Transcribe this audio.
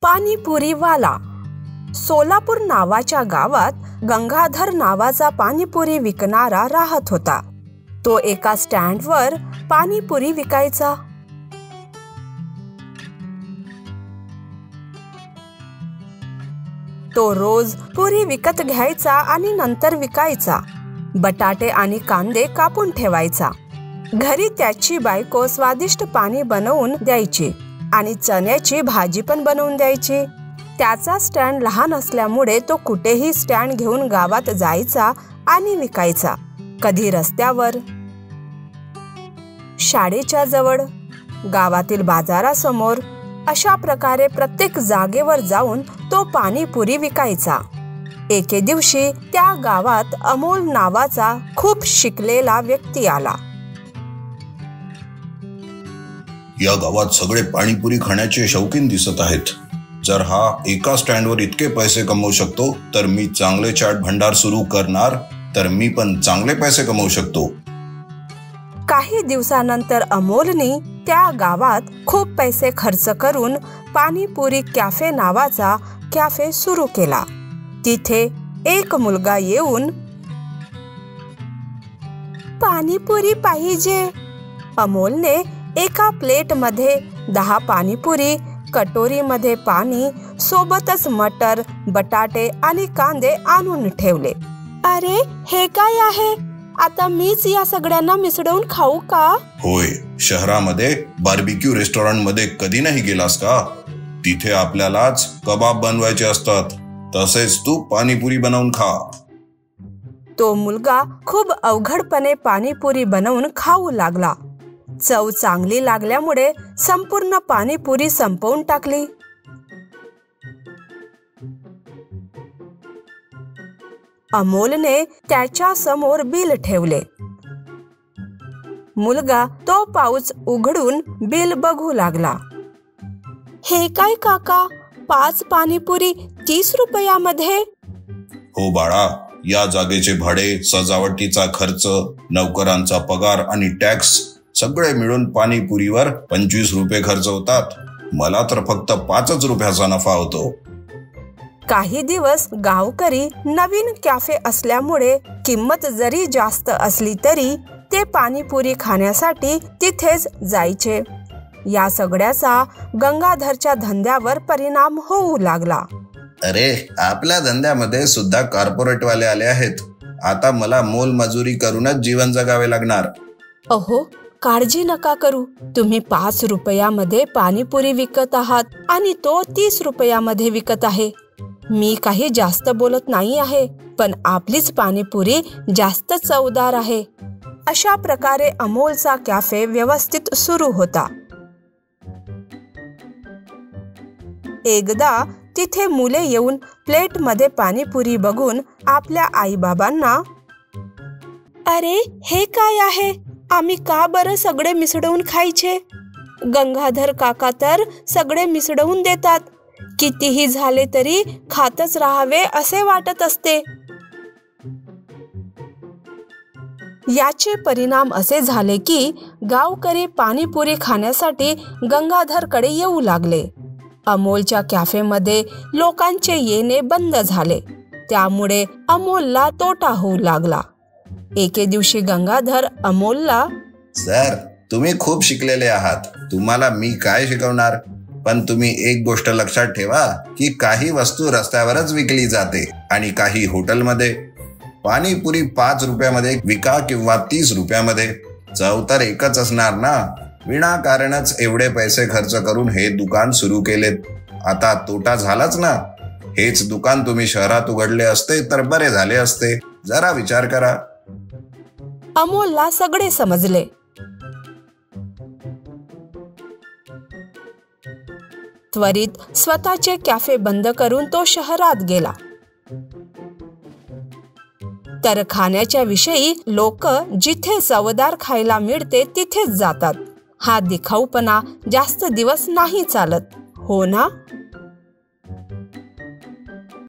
पाणीपुरीवाला. सोलापूर नावाच्या गावात गंगाधर नावाचा पाणीपुरी विकणारा राहत होता. तो एका स्टँडवर पाणीपुरी विकायचा. तो रोज पुरी विकत घ्यायचा आणि नंतर विकायचा. बटाटे आणि कांदे कापून ठेवायचा. घरी त्याची बायको स्वादिष्ट पाणी बनवून द्यायची आणि चण्याची भाजी पण बनवून द्यायची. त्याचा स्टँड लहान असल्यामुळे तो कुठेही स्टँड घेऊन गावात जायचा आणि विकायचा. कधी रस्त्यावर, शाळेच्या जवळ, गावातील बाजारासमोर, अशा प्रकारे प्रत्येक जागेवर जाऊन तो पाणीपुरी विकायचा. एके दिवशी त्या गावात अमोल नावाचा खूप शिकलेला व्यक्ती आला. या गावात सगळे पाणीपुरी खाण्याचे शौकीन दिसत आहेत. जर हा एका स्टँडवर इतके पैसे कमवू शकतो तर मी चांगले चाट भंडार सुरू करणार, तर मी पण चांगले पैसे कमवू शकतो. काही दिवसानंतर अमोलने त्या गावात खूप पैसे खर्च करून पाणीपुरी कॅफे नावाचा कॅफे सुरू केला. तिथे एक मुलगा येऊन, पाणीपुरी पाहिजे. अमोलने एका प्लेटमध्ये 10 पाणीपुरी, कटोरीमध्ये पाणी, सोबतच मटर, बटाटे आणि कांदे आणून ठेवले. अरे, हे काय आहे? आता मीच या सगळ्यांना मिसळून खाऊ का? होय, शहरामध्ये बार्बिक्यू रेस्टॉरंटमध्ये कधी नाही गेलास का? तिथे आपल्यालाच कबाब बनवायचे असतात. तसेच तू पाणीपुरी बनवून खा. तो मुलगा खूप अवघडपणे पाणीपुरी बनवून खाऊ लागला. चव चांगली लागल्यामुळे संपूर्ण पाणीपुरी संपवून टाकली. अमोलने त्याच्या समोर बिल ठेवले. मुलगा तो पाऊच उघडून बिल बघू लागला. हे काय काका, 5 पाणीपुरी 30 रुपयामध्ये? हो बाळा, या जागेचे भाडे, सजावटीचा खर्च, नोकरांचा पगार आणि टॅक्स सगळे मिळून पाणीपुरीवर 25 रुपये खर्च होतात. मला तर फक्त 5 रुपयाचा नफा होतो. काही दिवस गावकरी नवीन कॅफे असल्यामुळे किंमत जरी जास्त असली तरी ते पाणीपुरी खाण्यासाठी तिथेच जायचे. या सगळ्याचा गंगाधरच्या धंद्यावर परिणाम होऊ लागला. अरे, आपल्या धंद्यामध्ये सुद्धा कॉर्पोरेटवाले आले आहेत. आता मला मोलमजुरी करूनच जीवन जगावे लागणार. अहो, काळजी नका करू. तुम्ही 5 रुपयामध्ये पाणीपुरी विकत आहात आणि तो 30 रुपयामध्ये विकत आहे. मी काही जास्त बोलत नाही आहे, पण आपलीच पाणीपुरी जास्त चवदार आहे. अशा प्रकारे अमोलचा कॅफे व्यवस्थित सुरू होता. एकदा तिथे मुले येऊन प्लेटमध्ये पाणीपुरी बघून आपल्या आईबाबांना, अरे, हे काय आहे? आम्ही का बरं सगळे मिसळून खायचे? गंगाधर काका तर सगळे मिसळून देतात. कितीही झाले तरी खातच राहावे असे वाटत असते. याचे परिणाम असे झाले की गावकरी पाणीपुरी खाण्यासाठी गंगाधरकडे येऊ लागले. अमोलच्या कॅफेमध्ये लोकांचे येणे बंद झाले. त्यामुळे अमोलला तोटा होऊ लागला. एके दिवशी गंगाधर अमोलला, सर, तुम्ही खूप शिकलेले आहात. तुम्हाला मी काय शिकवणार? पण तुम्ही एक गोष्ट लक्षात ठेवा की काही वस्तू रस्त्यावरच विकली जाते आणि काही हॉटेलमध्ये. पाणीपुरी 5 रुपयामध्ये विका किंवा 30 रुपयामध्ये, चव तर एकच असणार ना. विनाकारणच एवढे पैसे खर्च करून हे दुकान सुरू केलेत. आता तोटा झालाच ना. हेच दुकान तुम्ही शहरात उघडले असते तर बरे झाले असते. जरा विचार करा. अमोलला सगळे समजले. त्वरित स्वतःचे कॅफे बंद करून तो शहरात गेला. तर खाण्याच्या विषयी लोक जिथे चवदार खायला मिळते तिथेच जातात. हा दिखाऊपणा जास्त दिवस नाही चालत, हो ना?